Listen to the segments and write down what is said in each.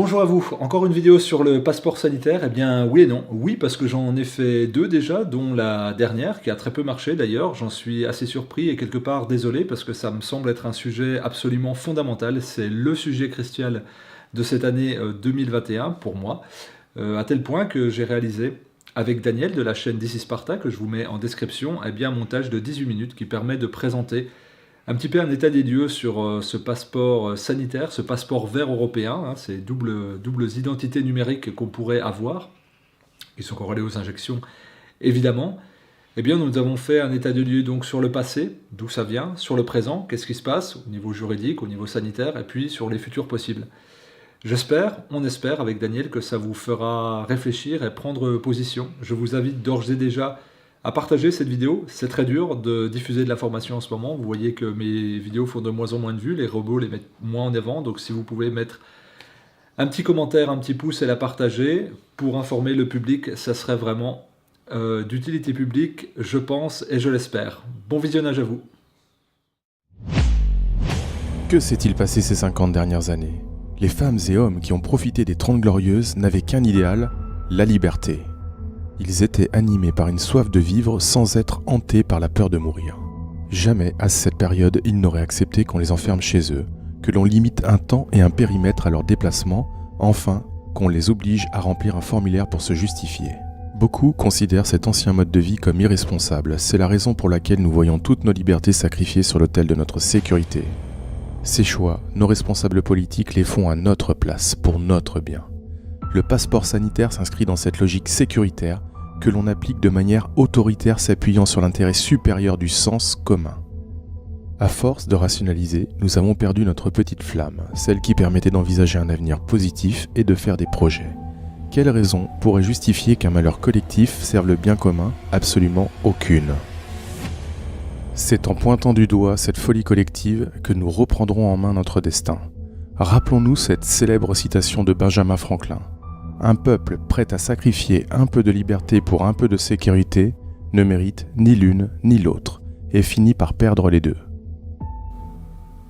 Bonjour à vous, encore une vidéo sur le passeport sanitaire. Eh bien oui et non. Oui parce que j'en ai fait deux déjà, dont la dernière qui a très peu marché d'ailleurs. J'en suis assez surpris et quelque part désolé parce que ça me semble être un sujet absolument fondamental. C'est le sujet crucial de cette année 2021 pour moi, à tel point que j'ai réalisé avec Daniel de la chaîne This is Sparta, que je vous mets en description, eh bien, un montage de 18 minutes qui permet de présenter un petit peu un état des lieux sur ce passeport sanitaire, ce passeport vert européen, hein, ces doubles identités numériques qu'on pourrait avoir, qui sont corrélées aux injections évidemment. Eh bien, nous avons fait un état des lieux donc sur le passé, d'où ça vient, sur le présent, qu'est-ce qui se passe au niveau juridique, au niveau sanitaire, et puis sur les futurs possibles. J'espère, on espère avec Daniel que ça vous fera réfléchir et prendre position. Je vous invite d'ores et déjà à partager cette vidéo. C'est très dur de diffuser de l'information en ce moment. Vous voyez que mes vidéos font de moins en moins de vues, les robots les mettent moins en avant. Donc si vous pouvez mettre un petit commentaire, un petit pouce et la partager pour informer le public, ça serait vraiment d'utilité publique, je pense et je l'espère. Bon visionnage à vous. Que s'est-il passé ces 50 dernières années ? Les femmes et hommes qui ont profité des 30 Glorieuses n'avaient qu'un idéal, la liberté. Ils étaient animés par une soif de vivre sans être hantés par la peur de mourir. Jamais, à cette période, ils n'auraient accepté qu'on les enferme chez eux, que l'on limite un temps et un périmètre à leur déplacement, enfin, qu'on les oblige à remplir un formulaire pour se justifier. Beaucoup considèrent cet ancien mode de vie comme irresponsable. C'est la raison pour laquelle nous voyons toutes nos libertés sacrifiées sur l'autel de notre sécurité. Ces choix, nos responsables politiques les font à notre place, pour notre bien. Le passeport sanitaire s'inscrit dans cette logique sécuritaire que l'on applique de manière autoritaire s'appuyant sur l'intérêt supérieur du sens commun. À force de rationaliser, nous avons perdu notre petite flamme, celle qui permettait d'envisager un avenir positif et de faire des projets. Quelle raison pourrait justifier qu'un malheur collectif serve le bien commun ? Absolument aucune. C'est en pointant du doigt cette folie collective que nous reprendrons en main notre destin. Rappelons-nous cette célèbre citation de Benjamin Franklin. Un peuple prêt à sacrifier un peu de liberté pour un peu de sécurité ne mérite ni l'une ni l'autre et finit par perdre les deux.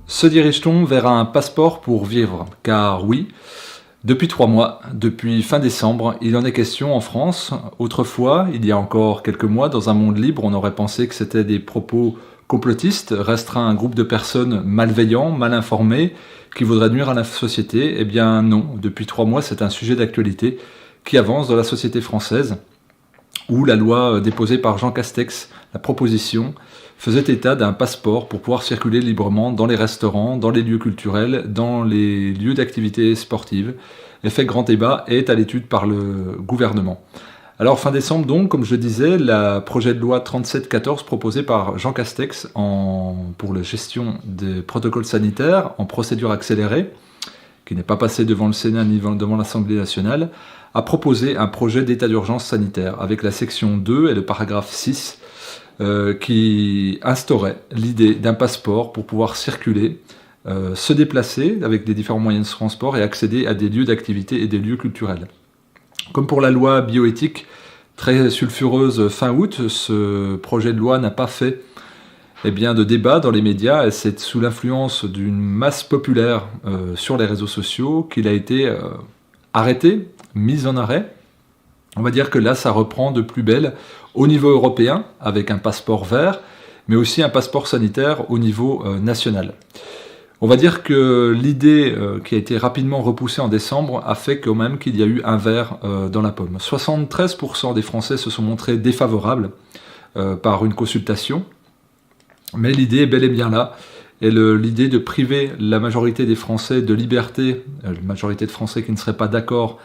Se dirige-t-on vers un passeport pour vivre ? Car oui, depuis 3 mois, depuis fin décembre, il en est question en France. Autrefois, il y a encore quelques mois, dans un monde libre, on aurait pensé que c'était des propos complotistes, restreints à un groupe de personnes malveillants, mal informés, qui voudraient nuire à la société. Eh bien non, depuis 3 mois, c'est un sujet d'actualité qui avance dans la société française, où la loi déposée par Jean Castex, la proposition, faisait état d'un passeport pour pouvoir circuler librement dans les restaurants, dans les lieux culturels, dans les lieux d'activité sportive. L'effet grand débat est à l'étude par le gouvernement. Alors fin décembre donc, comme je le disais, le projet de loi 3714 proposé par Jean Castex pour la gestion des protocoles sanitaires en procédure accélérée, qui n'est pas passé devant le Sénat ni devant l'Assemblée nationale, a proposé un projet d'état d'urgence sanitaire avec la section 2 et le paragraphe 6 qui instaurait l'idée d'un passeport pour pouvoir circuler, se déplacer avec les différents moyens de transport et accéder à des lieux d'activité et des lieux culturels. Comme pour la loi bioéthique, très sulfureuse fin août, ce projet de loi n'a pas fait de débat dans les médias, et c'est sous l'influence d'une masse populaire sur les réseaux sociaux qu'il a été arrêté, mis en arrêt. On va dire que là, ça reprend de plus belle au niveau européen, avec un passeport vert, mais aussi un passeport sanitaire au niveau national. On va dire que l'idée qui a été rapidement repoussée en décembre a fait quand même qu'il y a eu un verre dans la pomme. 73% des Français se sont montrés défavorables par une consultation, mais l'idée est bel et bien là. Et l'idée de priver la majorité des Français de liberté, la majorité de Français qui ne seraient pas d'accord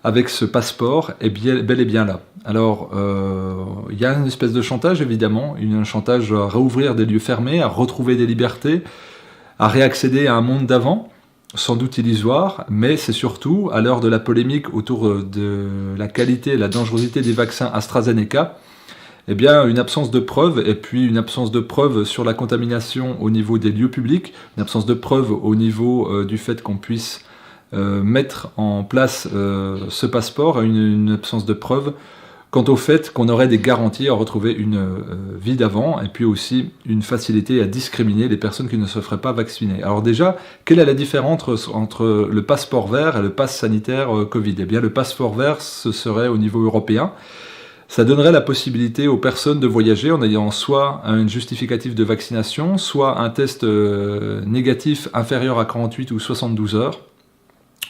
avec ce passeport est bel et bien là. Alors, il y a une espèce de chantage, évidemment, un chantage à réouvrir des lieux fermés, à retrouver des libertés, à réaccéder à un monde d'avant, sans doute illusoire, mais c'est surtout, à l'heure de la polémique autour de la qualité et la dangerosité des vaccins AstraZeneca, eh bien, une absence de preuves, et puis une absence de preuves sur la contamination au niveau des lieux publics, une absence de preuves au niveau du fait qu'on puisse mettre en place ce passeport, une absence de preuves quant au fait qu'on aurait des garanties à retrouver une vie d'avant, et puis aussi une facilité à discriminer les personnes qui ne se feraient pas vacciner. Alors déjà, quelle est la différence entre le passeport vert et le pass sanitaire Covid ? Eh bien, le passeport vert, ce serait au niveau européen. Ça donnerait la possibilité aux personnes de voyager en ayant soit un justificatif de vaccination, soit un test négatif inférieur à 48 ou 72 heures,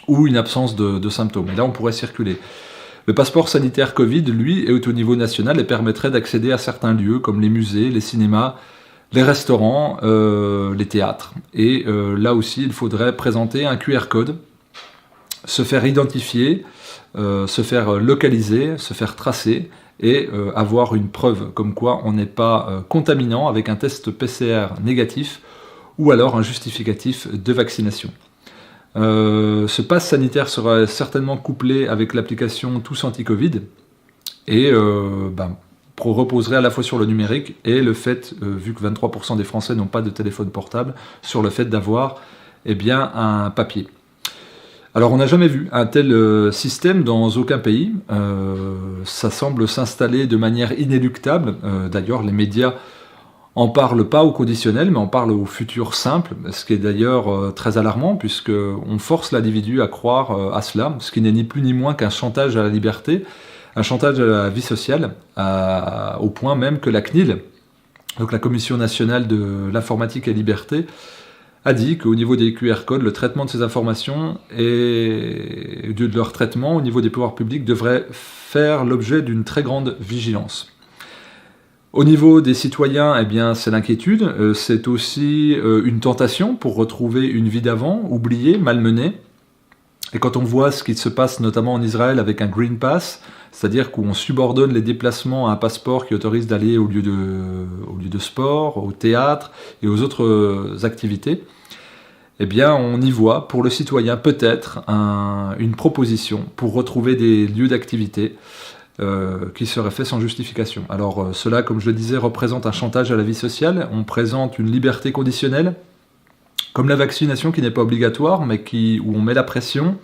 ou une absence de symptômes. Et là, on pourrait circuler. Le passeport sanitaire Covid, lui, est au niveau national et permettrait d'accéder à certains lieux comme les musées, les cinémas, les restaurants, les théâtres. Et là aussi, il faudrait présenter un QR code, se faire identifier, se faire localiser, se faire tracer, et avoir une preuve comme quoi on n'est pas contaminant avec un test PCR négatif ou alors un justificatif de vaccination. Ce pass sanitaire sera certainement couplé avec l'application Tous Anti-Covid et reposerait à la fois sur le numérique et le fait, vu que 23% des Français n'ont pas de téléphone portable, sur le fait d'avoir un papier. Alors on n'a jamais vu un tel système dans aucun pays, ça semble s'installer de manière inéluctable, d'ailleurs les médias en parlent pas au conditionnel mais en parlent au futur simple, ce qui est d'ailleurs très alarmant puisqu'on force l'individu à croire à cela, ce qui n'est ni plus ni moins qu'un chantage à la liberté, un chantage à la vie sociale, au point même que la CNIL, donc la Commission nationale de l'informatique et liberté, a dit qu'au niveau des QR codes, le traitement de ces informations et de leur traitement au niveau des pouvoirs publics devrait faire l'objet d'une très grande vigilance. Au niveau des citoyens, c'est l'inquiétude, c'est aussi une tentation pour retrouver une vie d'avant, oubliée, malmenée. Et quand on voit ce qui se passe notamment en Israël avec un Green Pass, c'est-à-dire qu'on subordonne les déplacements à un passeport qui autorise d'aller au lieu de sport, au théâtre et aux autres activités, on y voit pour le citoyen peut-être une proposition pour retrouver des lieux d'activité qui seraient faits sans justification. Alors cela, comme je le disais, représente un chantage à la vie sociale, on présente une liberté conditionnelle, comme la vaccination qui n'est pas obligatoire, mais où on met la pression,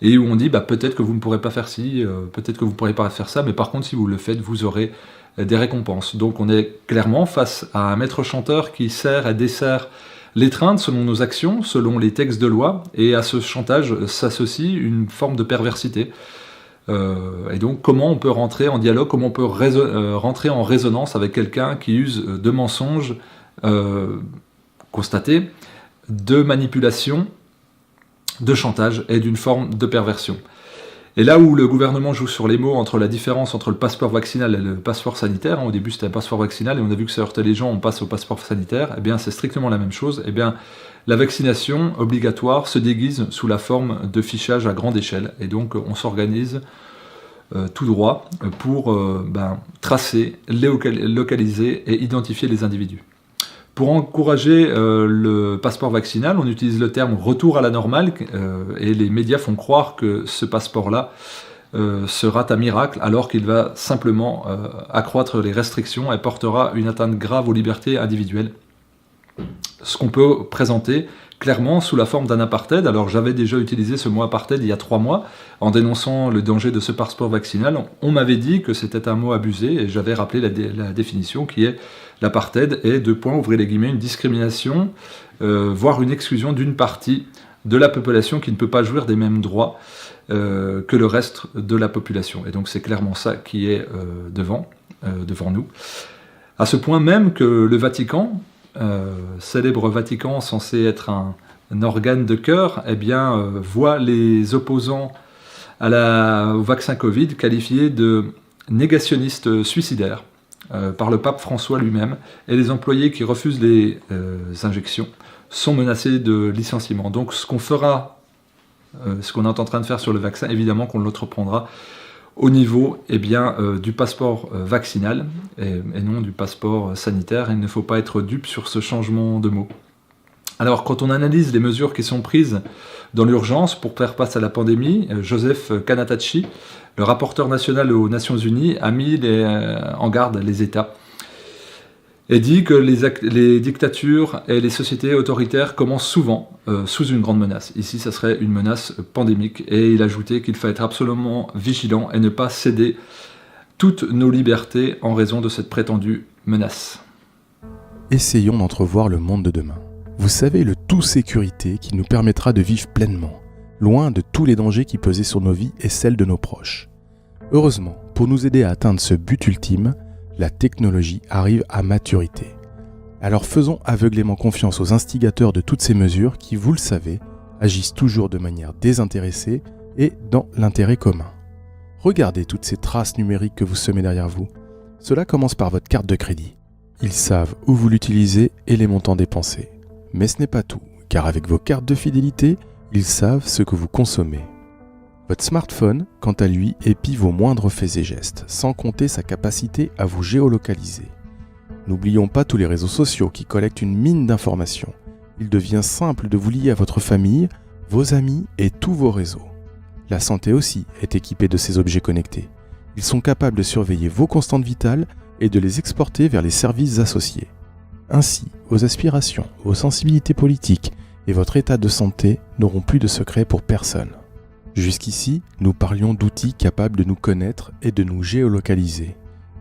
et où on dit peut-être que vous ne pourrez pas faire ci, peut-être que vous ne pourrez pas faire ça, mais par contre si vous le faites, vous aurez des récompenses. Donc on est clairement face à un maître chanteur qui sert et dessert l'étreinte selon nos actions, selon les textes de loi, et à ce chantage s'associe une forme de perversité. Et donc comment on peut rentrer en dialogue, comment on peut rentrer en résonance avec quelqu'un qui use de mensonges constatés, de manipulation, de chantage et d'une forme de perversion. Et là où le gouvernement joue sur les mots entre la différence entre le passeport vaccinal et le passeport sanitaire, au début c'était un passeport vaccinal et on a vu que ça heurtait les gens, on passe au passeport sanitaire, c'est strictement la même chose. La vaccination obligatoire se déguise sous la forme de fichage à grande échelle et donc on s'organise tout droit pour tracer, localiser et identifier les individus. Pour encourager le passeport vaccinal, on utilise le terme « retour à la normale » et les médias font croire que ce passeport-là sera un miracle alors qu'il va simplement accroître les restrictions et portera une atteinte grave aux libertés individuelles. Ce qu'on peut présenter clairement sous la forme d'un apartheid. Alors j'avais déjà utilisé ce mot apartheid il y a 3 mois en dénonçant le danger de ce passeport vaccinal. On m'avait dit que c'était un mot abusé et j'avais rappelé la définition qui est l'apartheid est, ouvrez les guillemets, une discrimination, voire une exclusion d'une partie de la population qui ne peut pas jouir des mêmes droits que le reste de la population. Et donc c'est clairement ça qui est devant nous. À ce point même que le Vatican, célèbre Vatican censé être un organe de cœur, voit les opposants au vaccin Covid qualifiés de négationnistes suicidaires par le pape François lui-même, et les employés qui refusent les injections sont menacés de licenciement. Donc ce qu'on fera, ce qu'on est en train de faire sur le vaccin, évidemment qu'on l'entreprendra au niveau du passeport vaccinal et non du passeport sanitaire. Il ne faut pas être dupe sur ce changement de mot. Alors quand on analyse les mesures qui sont prises dans l'urgence pour faire face à la pandémie, Joseph Kanatachi, le rapporteur national aux Nations Unies, a mis en garde les États et dit que les dictatures et les sociétés autoritaires commencent souvent sous une grande menace. Ici, ça serait une menace pandémique. Et il ajoutait qu'il fallait être absolument vigilant et ne pas céder toutes nos libertés en raison de cette prétendue menace. Essayons d'entrevoir le monde de demain. Vous savez, le tout sécurité qui nous permettra de vivre pleinement, loin de tous les dangers qui pesaient sur nos vies et celles de nos proches. Heureusement, pour nous aider à atteindre ce but ultime, la technologie arrive à maturité. Alors faisons aveuglément confiance aux instigateurs de toutes ces mesures qui, vous le savez, agissent toujours de manière désintéressée et dans l'intérêt commun. Regardez toutes ces traces numériques que vous semez derrière vous. Cela commence par votre carte de crédit. Ils savent où vous l'utilisez et les montants dépensés. Mais ce n'est pas tout, car avec vos cartes de fidélité, ils savent ce que vous consommez. Votre smartphone, quant à lui, épie vos moindres faits et gestes, sans compter sa capacité à vous géolocaliser. N'oublions pas tous les réseaux sociaux qui collectent une mine d'informations. Il devient simple de vous lier à votre famille, vos amis et tous vos réseaux. La santé aussi est équipée de ces objets connectés. Ils sont capables de surveiller vos constantes vitales et de les exporter vers les services associés. Ainsi, vos aspirations, vos sensibilités politiques et votre état de santé n'auront plus de secret pour personne. Jusqu'ici, nous parlions d'outils capables de nous connaître et de nous géolocaliser.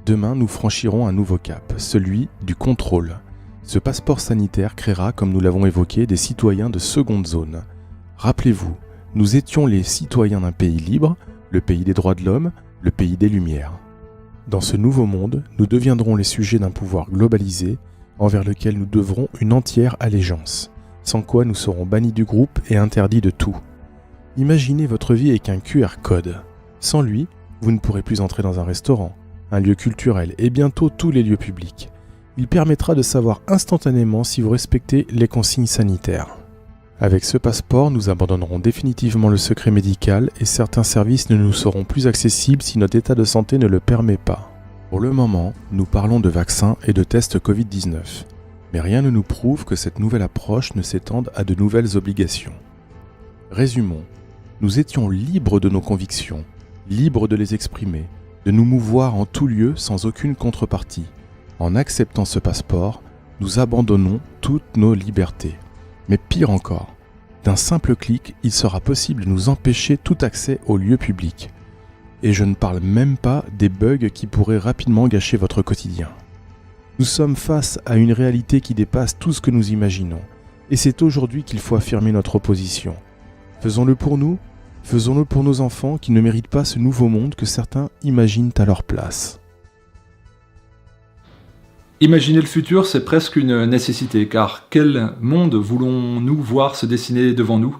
Demain, nous franchirons un nouveau cap, celui du contrôle. Ce passeport sanitaire créera, comme nous l'avons évoqué, des citoyens de seconde zone. Rappelez-vous, nous étions les citoyens d'un pays libre, le pays des droits de l'homme, le pays des Lumières. Dans ce nouveau monde, nous deviendrons les sujets d'un pouvoir globalisé envers lequel nous devrons une entière allégeance, sans quoi nous serons bannis du groupe et interdits de tout. Imaginez votre vie avec un QR code. Sans lui, vous ne pourrez plus entrer dans un restaurant, un lieu culturel et bientôt tous les lieux publics. Il permettra de savoir instantanément si vous respectez les consignes sanitaires. Avec ce passeport, nous abandonnerons définitivement le secret médical et certains services ne nous seront plus accessibles si notre état de santé ne le permet pas. Pour le moment, nous parlons de vaccins et de tests Covid-19. Mais rien ne nous prouve que cette nouvelle approche ne s'étende à de nouvelles obligations. Résumons, nous étions libres de nos convictions, libres de les exprimer, de nous mouvoir en tout lieu sans aucune contrepartie. En acceptant ce passeport, nous abandonnons toutes nos libertés. Mais pire encore, d'un simple clic, il sera possible de nous empêcher tout accès aux lieux publics. Et je ne parle même pas des bugs qui pourraient rapidement gâcher votre quotidien. Nous sommes face à une réalité qui dépasse tout ce que nous imaginons. Et c'est aujourd'hui qu'il faut affirmer notre opposition. Faisons-le pour nous, faisons-le pour nos enfants qui ne méritent pas ce nouveau monde que certains imaginent à leur place. Imaginer le futur, c'est presque une nécessité, car quel monde voulons-nous voir se dessiner devant nous ?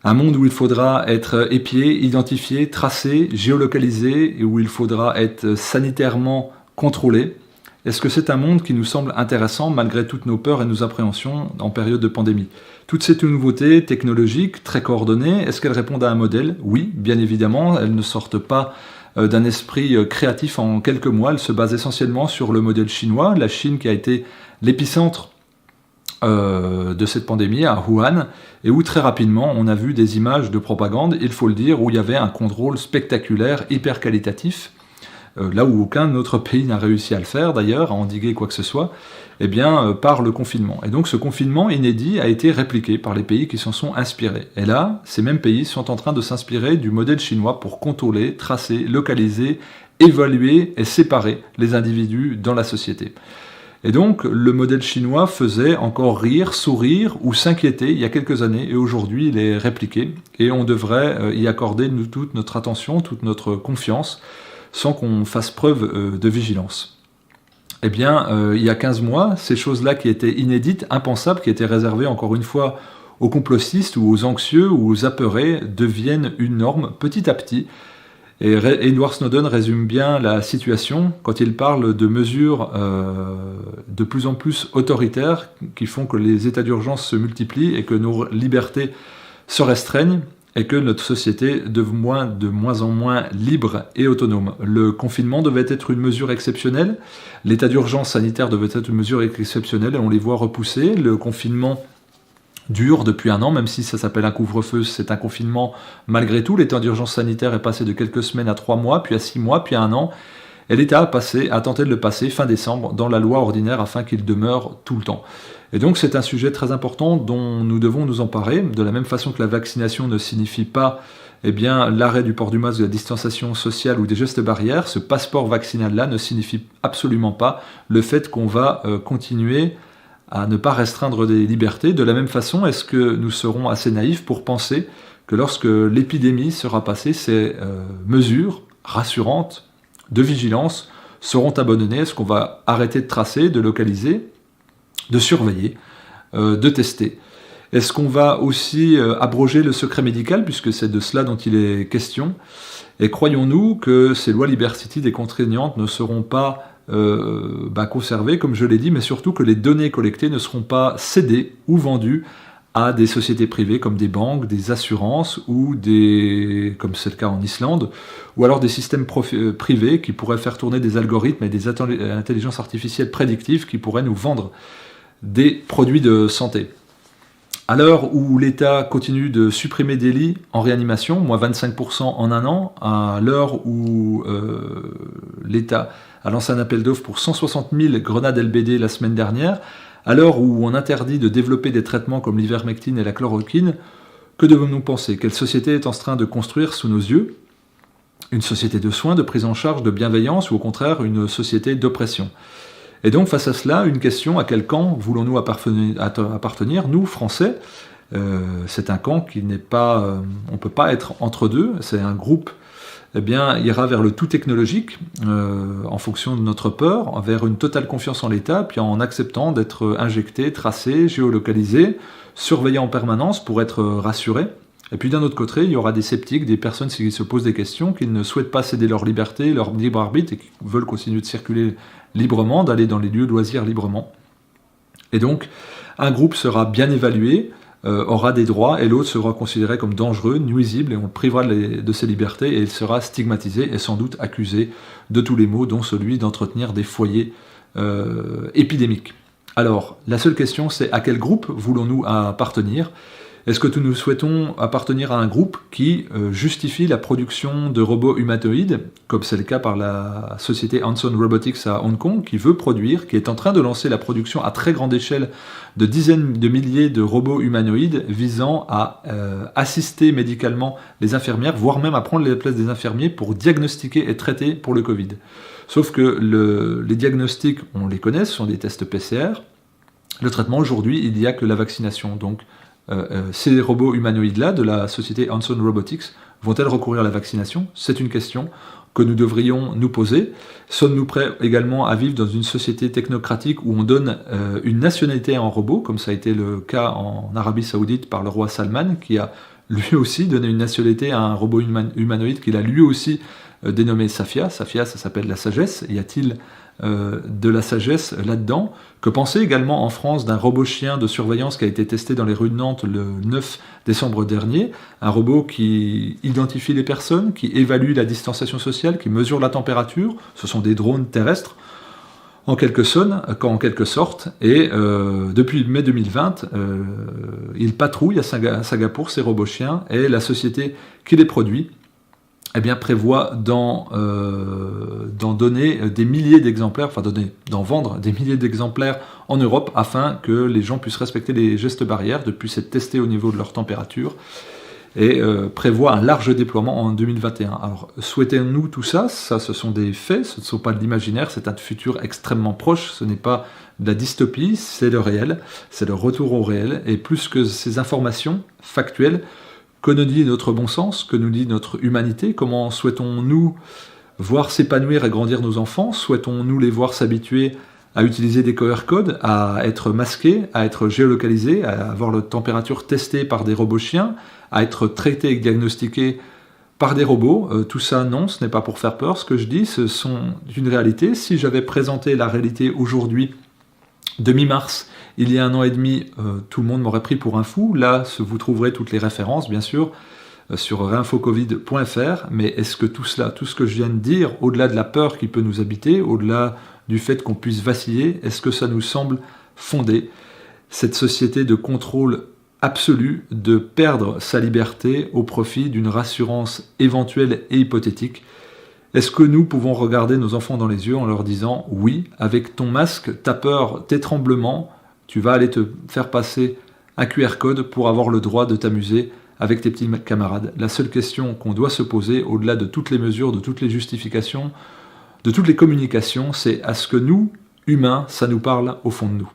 Un monde où il faudra être épié, identifié, tracé, géolocalisé, et où il faudra être sanitairement contrôlé. Est-ce que c'est un monde qui nous semble intéressant malgré toutes nos peurs et nos appréhensions en période de pandémie ? Toutes ces nouveautés technologiques, très coordonnées, est-ce qu'elles répondent à un modèle ? Oui, bien évidemment, elles ne sortent pas d'un esprit créatif en quelques mois. Elle se base essentiellement sur le modèle chinois, la Chine qui a été l'épicentre de cette pandémie à Wuhan, et où très rapidement on a vu des images de propagande, il faut le dire, où il y avait un contrôle spectaculaire, hyper qualitatif, là où aucun autre pays n'a réussi à le faire d'ailleurs, à endiguer quoi que ce soit, eh bien, par le confinement. Et donc ce confinement inédit a été répliqué par les pays qui s'en sont inspirés. Et là, ces mêmes pays sont en train de s'inspirer du modèle chinois pour contrôler, tracer, localiser, évaluer et séparer les individus dans la société. Et donc, le modèle chinois faisait encore rire, sourire ou s'inquiéter il y a quelques années, et aujourd'hui il est répliqué, et on devrait y accorder toute notre attention, toute notre confiance, sans qu'on fasse preuve de vigilance. Eh bien, il y a 15 mois, ces choses-là qui étaient inédites, impensables, qui étaient réservées encore une fois aux complotistes ou aux anxieux ou aux apeurés, deviennent une norme petit à petit. Et Edward Snowden résume bien la situation quand il parle de mesures de plus en plus autoritaires qui font que les états d'urgence se multiplient et que nos libertés se restreignent et que notre société devient de moins en moins libre et autonome. Le confinement devait être une mesure exceptionnelle, l'état d'urgence sanitaire devait être une mesure exceptionnelle et on les voit repousser. Le confinement dure depuis 1 an, même si ça s'appelle un couvre-feu, c'est un confinement malgré tout. L'état d'urgence sanitaire est passé de quelques semaines à 3 mois, puis à 6 mois, puis à 1 an. Et l'État a tenté de le passer fin décembre dans la loi ordinaire afin qu'il demeure tout le temps. Et donc c'est un sujet très important dont nous devons nous emparer, de la même façon que la vaccination ne signifie pas eh bien, l'arrêt du port du masque, de la distanciation sociale ou des gestes barrières, ce passeport vaccinal-là ne signifie absolument pas le fait qu'on va continuer à ne pas restreindre des libertés. De la même façon, est-ce que nous serons assez naïfs pour penser que lorsque l'épidémie sera passée, ces mesures rassurantes de vigilance seront abandonnées? Est-ce qu'on va arrêter de tracer, de localiser, de surveiller, de tester? Est-ce qu'on va aussi abroger le secret médical, puisque c'est de cela dont il est question? Et croyons-nous que ces lois liberticides et contraignantes ne seront pas conservées, comme je l'ai dit, mais surtout que les données collectées ne seront pas cédées ou vendues à des sociétés privées comme des banques, des assurances ou comme c'est le cas en Islande, ou alors des systèmes privés qui pourraient faire tourner des algorithmes et des intelligences artificielles prédictives qui pourraient nous vendre des produits de santé. À l'heure où l'État continue de supprimer des lits en réanimation, moins 25% en un an, à l'heure où l'État a lancé un appel d'offres pour 160 000 grenades LBD la semaine dernière, à l'heure où on interdit de développer des traitements comme l'ivermectine et la chloroquine, que devons-nous penser? Quelle société est en train de construire sous nos yeux? Une société de soins, de prise en charge, de bienveillance, ou au contraire une société d'oppression? Et donc face à cela, une question: à quel camp voulons-nous appartenir, nous, Français? C'est un camp qui n'est pas... on ne peut pas être entre deux, c'est un groupe ira vers le tout technologique, en fonction de notre peur, vers une totale confiance en l'État, puis en acceptant d'être injecté, tracé, géolocalisé, surveillé en permanence pour être rassuré. Et puis d'un autre côté, il y aura des sceptiques, des personnes qui se posent des questions, qui ne souhaitent pas céder leur liberté, leur libre arbitre, et qui veulent continuer de circuler librement, d'aller dans les lieux de loisirs librement. Et donc, un groupe sera bien évalué, aura des droits, et l'autre sera considéré comme dangereux, nuisible, et on le privera de ses libertés, et il sera stigmatisé et sans doute accusé de tous les maux, dont celui d'entretenir des foyers épidémiques. Alors, la seule question, c'est: à quel groupe voulons-nous appartenir? Est-ce que nous souhaitons appartenir à un groupe qui justifie la production de robots humanoïdes, comme c'est le cas par la société Hanson Robotics à Hong Kong, qui veut produire, qui est en train de lancer la production à très grande échelle de dizaines de milliers de robots humanoïdes visant à assister médicalement les infirmières, voire même à prendre la place des infirmiers pour diagnostiquer et traiter pour le Covid. Sauf que les diagnostics, on les connaît, ce sont des tests PCR. Le traitement, aujourd'hui, il n'y a que la vaccination. Donc, ces robots humanoïdes-là, de la société Hanson Robotics, vont-elles recourir à la vaccination? C'est une question que nous devrions nous poser. Sommes-nous prêts également à vivre dans une société technocratique où on donne une nationalité à un robot, comme ça a été le cas en Arabie Saoudite par le roi Salman, qui a lui aussi donné une nationalité à un robot humanoïde qu'il a lui aussi dénommé Safia. Safia, ça s'appelle la sagesse. Y a-t-il de la sagesse là-dedans? Que penser également en France d'un robot chien de surveillance qui a été testé dans les rues de Nantes le 9 décembre dernier, un robot qui identifie les personnes, qui évalue la distanciation sociale, qui mesure la température? Ce sont des drones terrestres en quelque sorte, et depuis mai 2020, ils patrouillent à Singapour, ces robots chiens, et la société qui les produit prévoit d'en donner des milliers d'exemplaires, d'en vendre des milliers d'exemplaires en Europe afin que les gens puissent respecter les gestes barrières, de puissent être testés au niveau de leur température, et prévoit un large déploiement en 2021. Alors, souhaitons-nous tout ça? Ça, ce sont des faits, ce ne sont pas de l'imaginaire, c'est un futur extrêmement proche, ce n'est pas de la dystopie, c'est le réel, c'est le retour au réel, et plus que ces informations factuelles, que nous dit notre bon sens, que nous dit notre humanité? Comment souhaitons-nous voir s'épanouir et grandir nos enfants? Souhaitons-nous les voir s'habituer à utiliser des QR codes, à être masqués, à être géolocalisés, à avoir leur température testée par des robots chiens, à être traités et diagnostiqués par des robots? Tout ça, non, ce n'est pas pour faire peur. Ce que je dis, ce sont une réalité. Si j'avais présenté la réalité aujourd'hui, de mi-mars, il y a 1 an et demi, tout le monde m'aurait pris pour un fou. Là, vous trouverez toutes les références, bien sûr, sur réinfocovid.fr. Mais est-ce que tout cela, tout ce que je viens de dire, au-delà de la peur qui peut nous habiter, au-delà du fait qu'on puisse vaciller, est-ce que ça nous semble fondé? Cette société de contrôle absolu, de perdre sa liberté au profit d'une rassurance éventuelle et hypothétique. Est-ce que nous pouvons regarder nos enfants dans les yeux en leur disant « Oui, avec ton masque, ta peur, tes tremblements, tu vas aller te faire passer un QR code pour avoir le droit de t'amuser avec tes petits camarades. La seule question qu'on doit se poser, au-delà de toutes les mesures, de toutes les justifications, de toutes les communications, c'est est-ce que nous, humains, ça nous parle au fond de nous ?